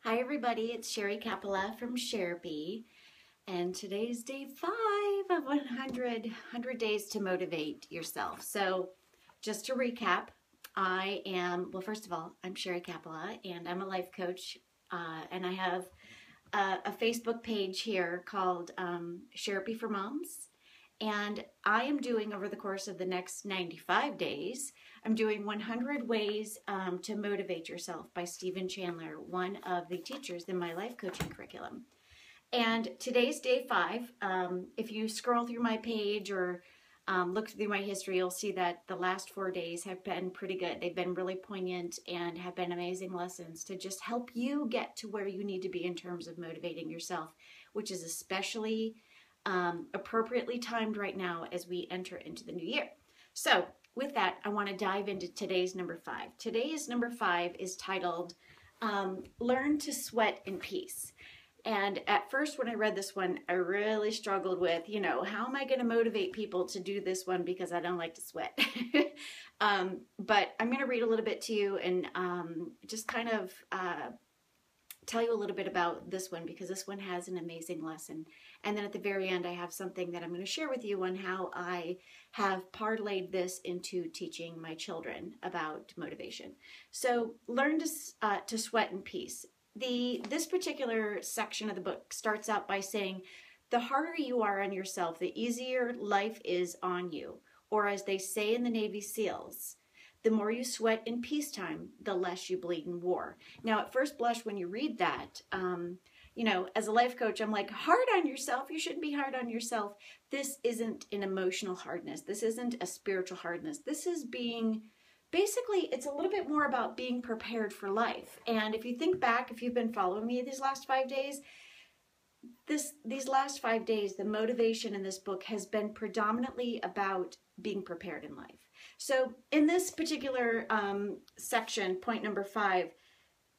Hi everybody, it's Sherrie Kapala from Sherrie, and today's day 5 of 100 days to motivate yourself. So just to recap, well first of all, I'm Sherrie Kapala and I'm a life coach, and I have a Facebook page here called Sherrie for Moms. And I am doing, over the course of the next 95 days, I'm doing 100 Ways to Motivate Yourself by Steven Chandler, one of the teachers in my life coaching curriculum. And today's day 5. If you scroll through my page or look through my history, you'll see that the last 4 days have been pretty good. They've been really poignant and have been amazing lessons to just help you get to where you need to be in terms of motivating yourself, which is especially appropriately timed right now as we enter into the new year. So with that, I want to dive into today's number 5. Today's number 5 is titled Learn to Sweat in Peace. And at first when I read this one, I really struggled with, how am I going to motivate people to do this one because I don't like to sweat. But I'm going to read a little bit to you and just kind of tell you a little bit about this one because this one has an amazing lesson. And then at the very end, I have something that I'm going to share with you on how I have parlayed this into teaching my children about motivation. So learn to sweat in peace. This particular section of the book starts out by saying, the harder you are on yourself, the easier life is on you. Or as they say in the Navy SEALs, the more you sweat in peacetime, the less you bleed in war. Now, at first blush, when you read that, as a life coach, I'm like, hard on yourself. You shouldn't be hard on yourself. This isn't an emotional hardness. This isn't a spiritual hardness. This is basically, it's a little bit more about being prepared for life. And if you think back, if you've been following me these last 5 days, these last 5 days, the motivation in this book has been predominantly about being prepared in life. So in this particular section, point number 5,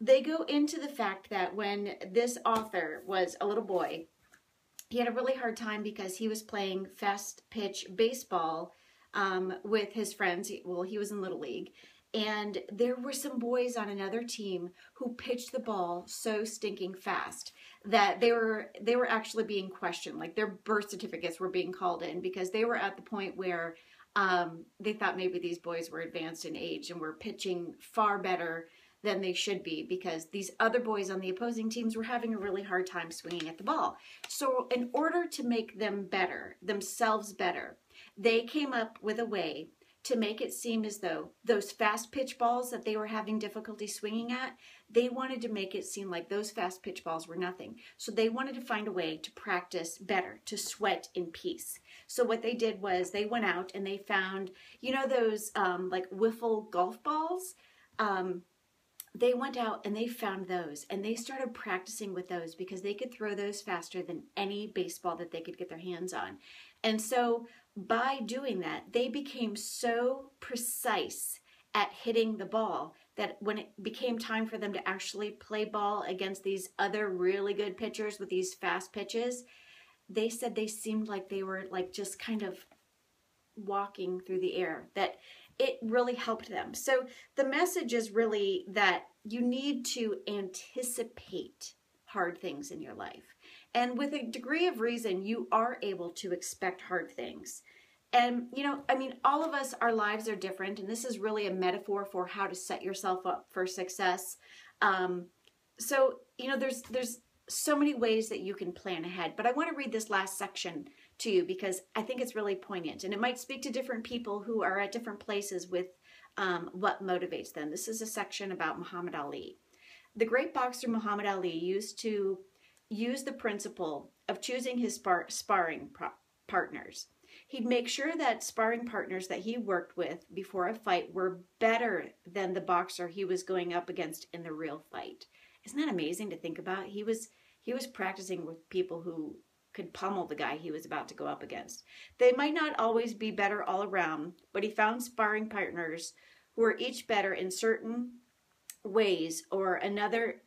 they go into the fact that when this author was a little boy, he had a really hard time because he was playing fast pitch baseball with his friends. He was in Little League. And there were some boys on another team who pitched the ball so stinking fast that they were actually being questioned. Like their birth certificates were being called in because they were at the point where they thought maybe these boys were advanced in age and were pitching far better than they should be because these other boys on the opposing teams were having a really hard time swinging at the ball. So in order to make themselves better, they came up with a way to make it seem as though those fast pitch balls that they were having difficulty swinging at, they wanted to make it seem like those fast pitch balls were nothing. So they wanted to find a way to practice better, to sweat in peace. So what they did was they went out and they found, those like wiffle golf balls? They went out and they found those and they started practicing with those because they could throw those faster than any baseball that they could get their hands on. And so by doing that, they became so precise at hitting the ball that when it became time for them to actually play ball against these other really good pitchers with these fast pitches, they said they seemed like they were like just kind of walking through the air, that it really helped them. So the message is really that you need to anticipate hard things in your life. And with a degree of reason, you are able to expect hard things. And, all of us, our lives are different. And this is really a metaphor for how to set yourself up for success. There's so many ways that you can plan ahead. But I want to read this last section to you because I think it's really poignant. And it might speak to different people who are at different places with what motivates them. This is a section about Muhammad Ali. The great boxer Muhammad Ali used to use the principle of choosing his sparring partners. He'd make sure that sparring partners that he worked with before a fight were better than the boxer he was going up against in the real fight. Isn't that amazing to think about? He was practicing with people who could pummel the guy he was about to go up against. They might not always be better all around, but he found sparring partners who were each better in certain ways or another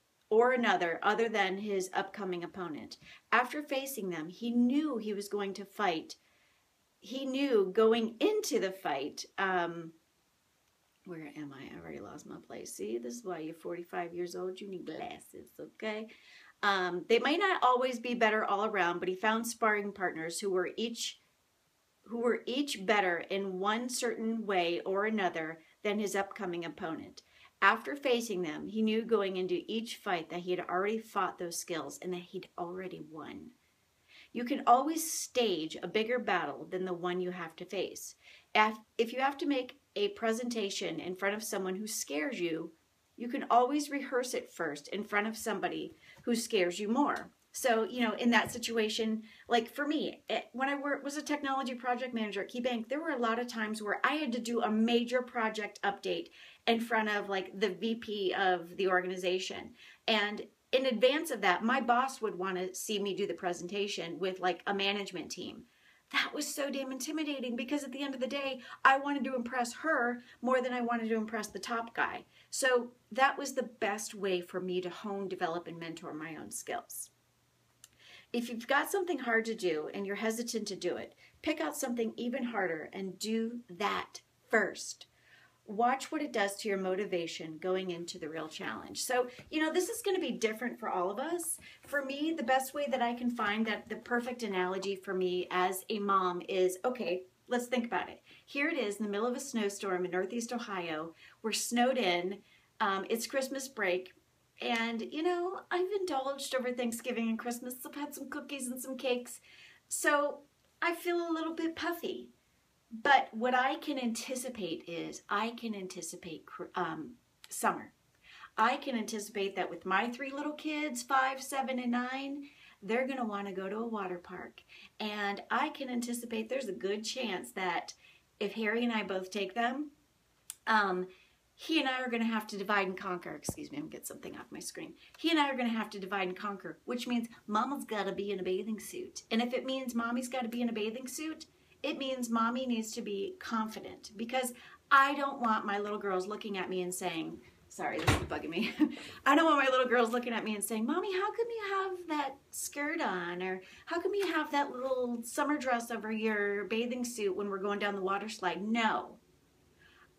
other than his upcoming opponent. After facing them, he knew he was going to fight. He knew going into the fight Where am I? I already lost my place. See, this is why you're 45 years old. You need glasses, okay? They might not always be better all around, but he found sparring partners who were each better in one certain way or another than his upcoming opponent. After facing them, he knew going into each fight that he had already fought those skills and that he'd already won. You can always stage a bigger battle than the one you have to face. If you have to make a presentation in front of someone who scares you, you can always rehearse it first in front of somebody who scares you more. So, in that situation, like for me, when I was a technology project manager at KeyBank, there were a lot of times where I had to do a major project update in front of like the VP of the organization. And in advance of that, my boss would want to see me do the presentation with like a management team. That was so damn intimidating because at the end of the day, I wanted to impress her more than I wanted to impress the top guy. So that was the best way for me to hone, develop, and mentor my own skills. If you've got something hard to do and you're hesitant to do it, pick out something even harder and do that first. Watch what it does to your motivation going into the real challenge. So, this is going to be different for all of us. For me, the best way that I can find that the perfect analogy for me as a mom is, okay, let's think about it. Here it is in the middle of a snowstorm in Northeast Ohio. We're snowed in. It's Christmas break. And, I've indulged over Thanksgiving and Christmas. I've had some cookies and some cakes. So I feel a little bit puffy. But what I can anticipate is summer. I can anticipate that with my 3 little kids, 5, 7, and 9, they're going to want to go to a water park. And I can anticipate there's a good chance that if Harry and I both take them, he and I are going to have to divide and conquer. Excuse me, I'm going to get something off my screen. He and I are going to have to divide and conquer, which means Mama's got to be in a bathing suit. And if it means Mommy's got to be in a bathing suit, it means Mommy needs to be confident, because I don't want my little girls looking at me and saying, sorry, this is bugging me. I don't want my little girls looking at me and saying, Mommy, how come you have that skirt on? Or how come you have that little summer dress over your bathing suit when we're going down the water slide? No.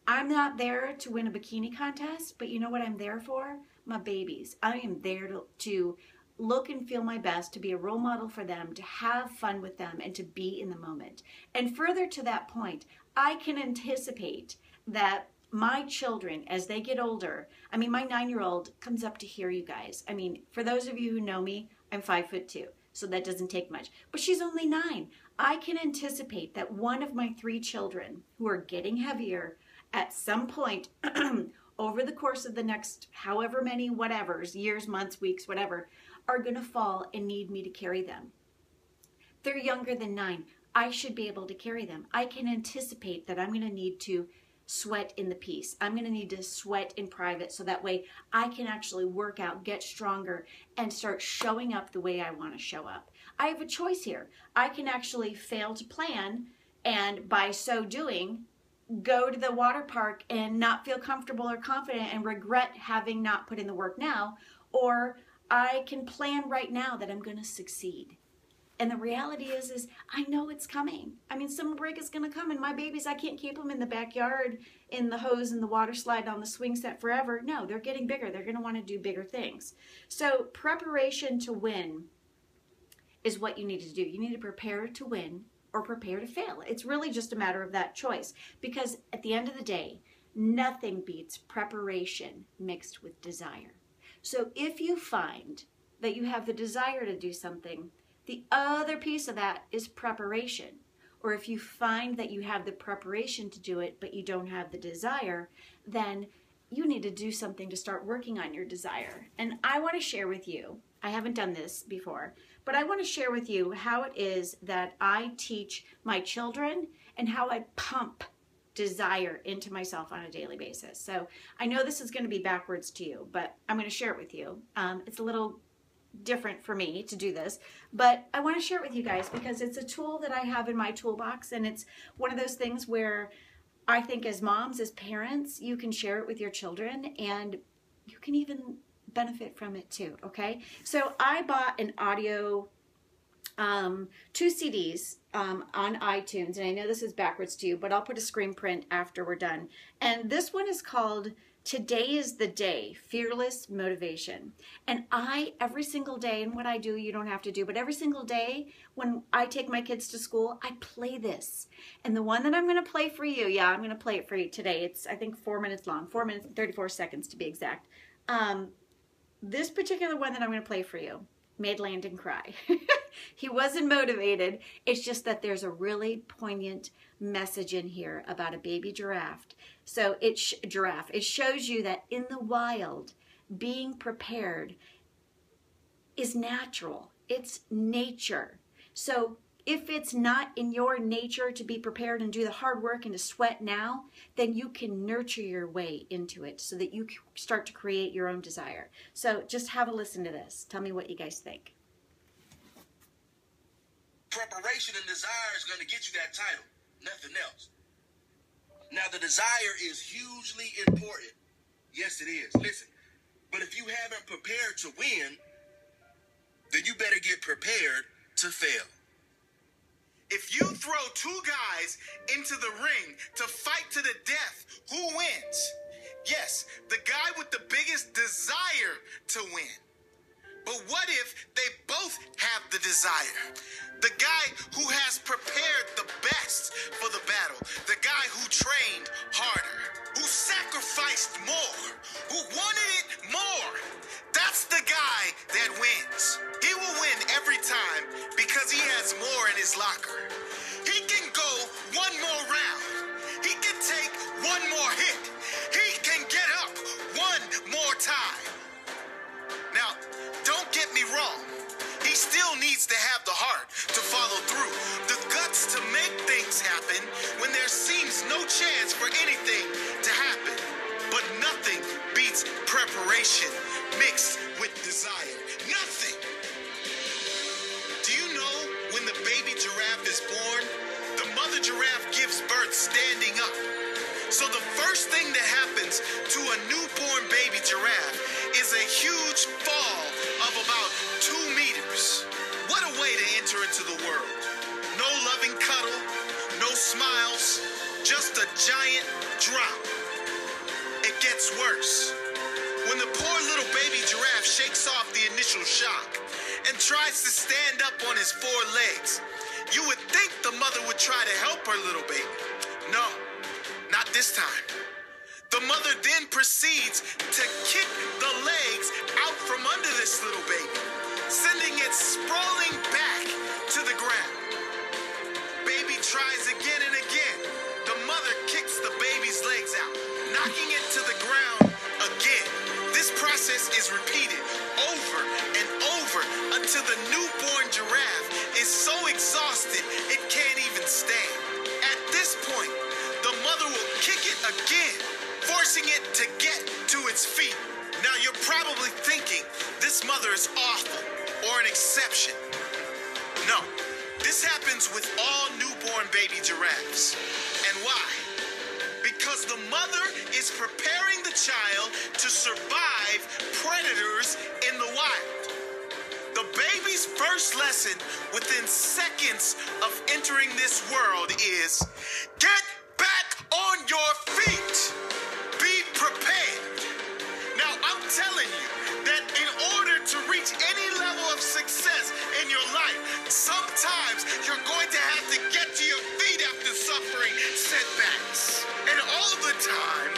I'm not there to win a bikini contest, but you know what I'm there for? My babies. I am there to look and feel my best, to be a role model for them, to have fun with them, and to be in the moment. And further to that point, I can anticipate that my children, as they get older, my 9-year-old comes up to here, you guys. For those of you who know me, I'm 5'2", so that doesn't take much. But she's only 9. I can anticipate that one of my 3 children, who are getting heavier, at some point over the course of the next however many whatevers, years, months, weeks, whatever, are going to fall and need me to carry them. They're younger than 9. I should be able to carry them. I can anticipate that I'm going to need to sweat in the piece. I'm going to need to sweat in private so that way I can actually work out, get stronger, and start showing up the way I want to show up. I have a choice here. I can actually fail to plan, and by so doing, go to the water park and not feel comfortable or confident and regret having not put in the work now, or I can plan right now that I'm going to succeed. And the reality is I know it's coming. Summer break is going to come, and my babies, I can't keep them in the backyard in the hose and the water slide on the swing set forever. No, they're getting bigger. They're going to want to do bigger things. So preparation to win is what you need to do. You need to prepare to win or prepare to fail. It's really just a matter of that choice, because at the end of the day, nothing beats preparation mixed with desire. So if you find that you have the desire to do something, the other piece of that is preparation. Or if you find that you have the preparation to do it, but you don't have the desire, then you need to do something to start working on your desire. And I want to share with you, I haven't done this before, but I want to share with you how it is that I teach my children and how I pump desire into myself on a daily basis. So I know this is going to be backwards to you, but I'm going to share it with you. It's a little different for me to do this, but I want to share it with you guys because it's a tool that I have in my toolbox, and it's one of those things where I think as moms, as parents, you can share it with your children and you can even benefit from it too, okay? So I bought an audio 2 CDs on iTunes, and I know this is backwards to you, but I'll put a screen print after we're done. And this one is called Today is the Day, Fearless Motivation. And every single day, and what I do, you don't have to do, but every single day when I take my kids to school, I play this. And the one that I'm going to play for you, yeah, I'm going to play it for you today. It's, I think, 4 minutes long, 4 minutes and 34 seconds to be exact. This particular one that I'm going to play for you made Landon cry. He wasn't motivated. It's just that there's a really poignant message in here about a baby giraffe. So it shows you that in the wild, being prepared is natural. It's nature. So if it's not in your nature to be prepared and do the hard work and to sweat now, then you can nurture your way into it so that you start to create your own desire. So just have a listen to this. Tell me what you guys think. Preparation and desire is going to get you that title, nothing else. Now, the desire is hugely important. Yes, it is. Listen, but if you haven't prepared to win, then you better get prepared to fail. If you throw 2 guys into the ring to fight to the death, who wins? Yes, the guy with the biggest desire to win. But what if they both have the desire? The guy who has prepared the best for the battle, the guy who trained harder, who sacrificed more, who wanted it more, that's the guy that wins. He will win every time because he has more in his locker. He can go one more round. He can take one more hit. He can get up one more time. Now, don't get me wrong. He still needs to have the heart to follow through, the guts to make things happen when there seems no chance for anything to happen. But nothing beats preparation mixed with desire. Nothing. Do you know when the baby giraffe is born, the mother giraffe gives birth standing up? So the first thing that happens to a newborn baby giraffe is a huge fall of about 2 meters. What a way to enter into the world. No loving cuddle, no smiles, just a giant drop. It gets worse. When the poor little baby giraffe shakes off the initial shock and tries to stand up on his 4 legs, you would think the mother would try to help her little baby. No, not this time. The mother then proceeds to kick the legs out from under this little baby, sending it sprawling back to the ground. Baby tries again and again. The mother kicks the baby's legs out, knocking it to the ground again. This process is repeated over and over until the newborn giraffe is so exhausted it can't even stand. At this point, the mother will kick it again, forcing it to get to its feet. Now you're probably thinking this mother is awful or an exception. No, this happens with all newborn baby giraffes. And why? Because the mother is preparing the child to survive predators in the wild. The baby's first lesson within seconds of entering this world is get back on your feet. Be prepared. Now, I'm telling you that in order to reach any level of success in your life, sometimes you're going to have to get to your feet after suffering setbacks. And all the time,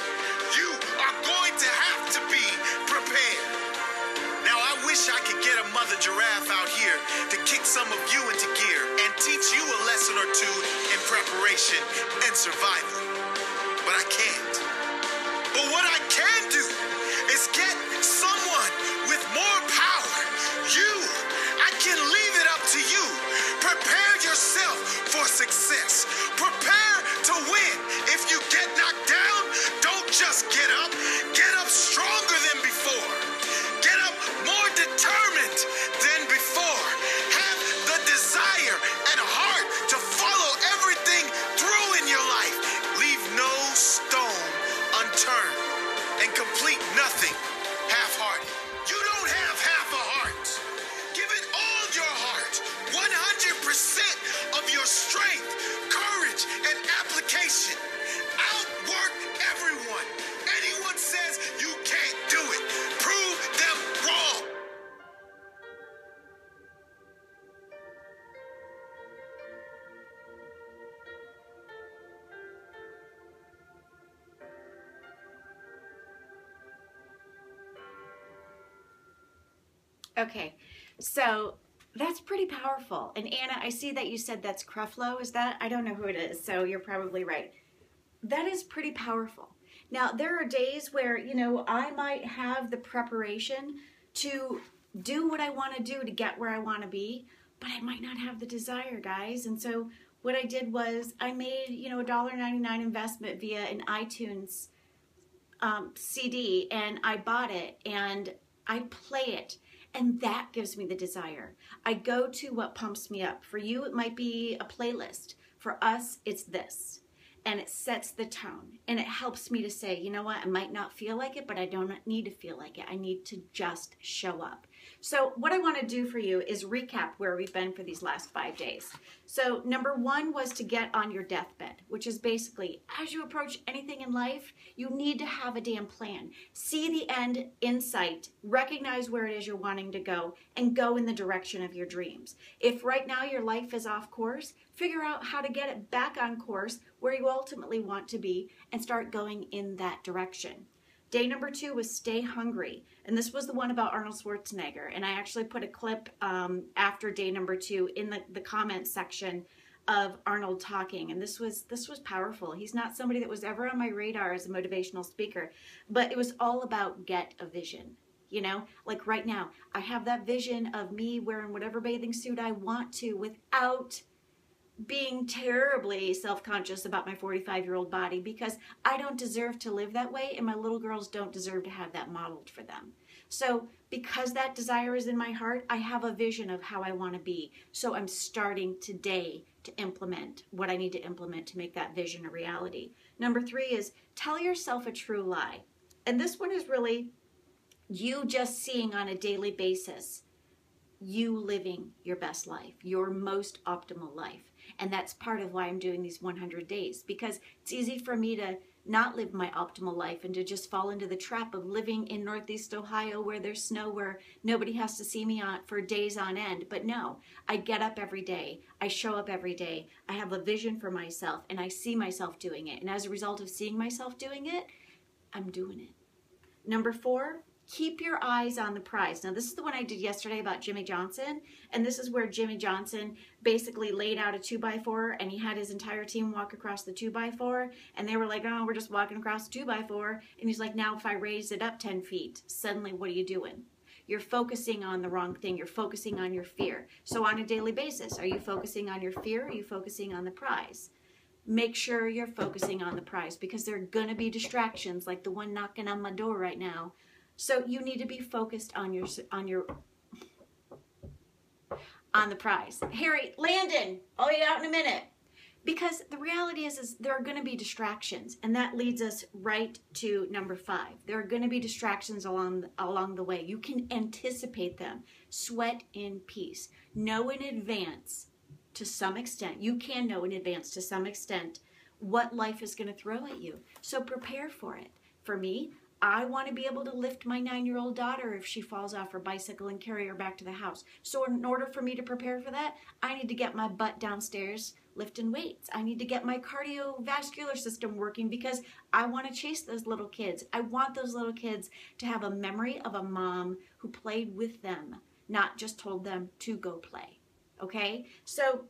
you are going to have to be prepared. Now, I wish I could get a mother giraffe out here to kick some of you into gear and teach you a lesson or two in preparation and survival. But I can't. But what I can do is get someone with more power. You. I can leave it up to you. Prepare yourself for success. Prepare to win. If you get knocked down, don't just get up. Get up stronger than before. Get up more determined than before. Have the desire and heart to follow everything through in your life. Leave no stone unturned and complete nothing half-hearted. You don't have half a heart. Give it all your heart, 100%. Okay, so that's pretty powerful. And Anna, I see that you said that's Creflo. Is that? I don't know who it is, so you're probably right. That is pretty powerful. Now, there are days where, you know, I might have the preparation to do what I want to do to get where I want to be, but I might not have the desire, guys. And so what I did was I made, you know, a $1.99 investment via an iTunes CD, and I bought it and I play it. And that gives me the desire. I go to what pumps me up. For you, it might be a playlist. For us, it's this. And it sets the tone. And it helps me to say, you know what, I might not feel like it, but I don't need to feel like it. I need to just show up. So what I want to do for you is recap where we've been for these last 5 days. So number 1 was to get on your deathbed, which is basically, as you approach anything in life, you need to have a damn plan. See the end in sight, recognize where it is you're wanting to go, and go in the direction of your dreams. If right now your life is off course, figure out how to get it back on course where you ultimately want to be and start going in that direction. Day number 2 was stay hungry. And this was the one about Arnold Schwarzenegger. And I actually put a clip after day number 2 in the comments section of Arnold talking. And this was powerful. He's not somebody that was ever on my radar as a motivational speaker, but it was all about get a vision. You know, like right now, I have that vision of me wearing whatever bathing suit I want to without being terribly self-conscious about my 45-year-old body, because I don't deserve to live that way, and my little girls don't deserve to have that modeled for them. So because that desire is in my heart, I have a vision of how I want to be. So I'm starting today to implement what I need to implement to make that vision a reality. Number 3 is tell yourself a true lie. And this one is really you just seeing on a daily basis you living your best life, your most optimal life. And that's part of why I'm doing these 100 days, because it's easy for me to not live my optimal life and to just fall into the trap of living in Northeast Ohio where there's snow, where nobody has to see me on for days on end. But no, I get up every day. I show up every day. I have a vision for myself and I see myself doing it. And as a result of seeing myself doing it, I'm doing it. Number 4, keep your eyes on the prize. Now, this is the one I did yesterday about Jimmy Johnson. And this is where Jimmy Johnson basically laid out a 2x4 and he had his entire team walk across the 2x4. And they were like, oh, we're just walking across the 2x4. And he's like, now if I raise it up 10 feet, suddenly what are you doing? You're focusing on the wrong thing. You're focusing on your fear. So on a daily basis, are you focusing on your fear? Or are you focusing on the prize? Make sure you're focusing on the prize, because there are going to be distractions like the one knocking on my door right now. So you need to be focused on the prize. Harry, Landon, I'll be out in a minute. Because the reality is there are going to be distractions, and that leads us right to number 5. There are going to be distractions along the way. You can anticipate them. Sweat in peace. Know in advance to some extent. You can know in advance to some extent what life is going to throw at you. So prepare for it. For me, I want to be able to lift my 9-year-old daughter if she falls off her bicycle and carry her back to the house. So in order for me to prepare for that, I need to get my butt downstairs lifting weights. I need to get my cardiovascular system working, because I want to chase those little kids. I want those little kids to have a memory of a mom who played with them, not just told them to go play. Okay? So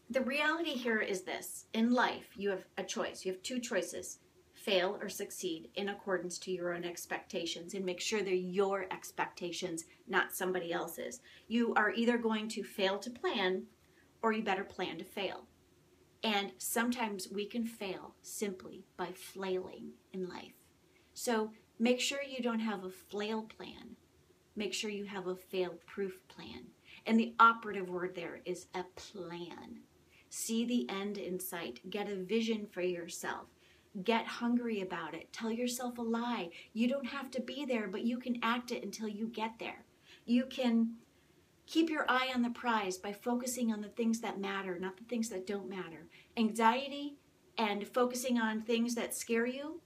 the reality here is this. In life, you have a choice. You have 2 choices. Fail or succeed in accordance to your own expectations, and make sure they're your expectations, not somebody else's. You are either going to fail to plan, or you better plan to fail. And sometimes we can fail simply by flailing in life. So make sure you don't have a flail plan. Make sure you have a fail-proof plan. And the operative word there is a plan. See the end in sight. Get a vision for yourself. Get hungry about it. Tell yourself a lie. You don't have to be there, but you can act it until you get there. You can keep your eye on the prize by focusing on the things that matter, not the things that don't matter. Anxiety and focusing on things that scare you.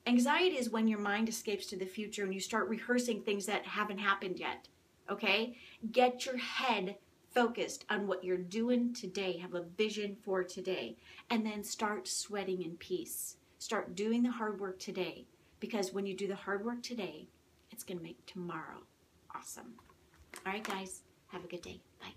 Anxiety is when your mind escapes to the future and you start rehearsing things that haven't happened yet. Okay? Get your head focused on what you're doing today. Have a vision for today. And then start sweating in peace. Start doing the hard work today, because when you do the hard work today, it's going to make tomorrow awesome. All right, guys. Have a good day. Bye.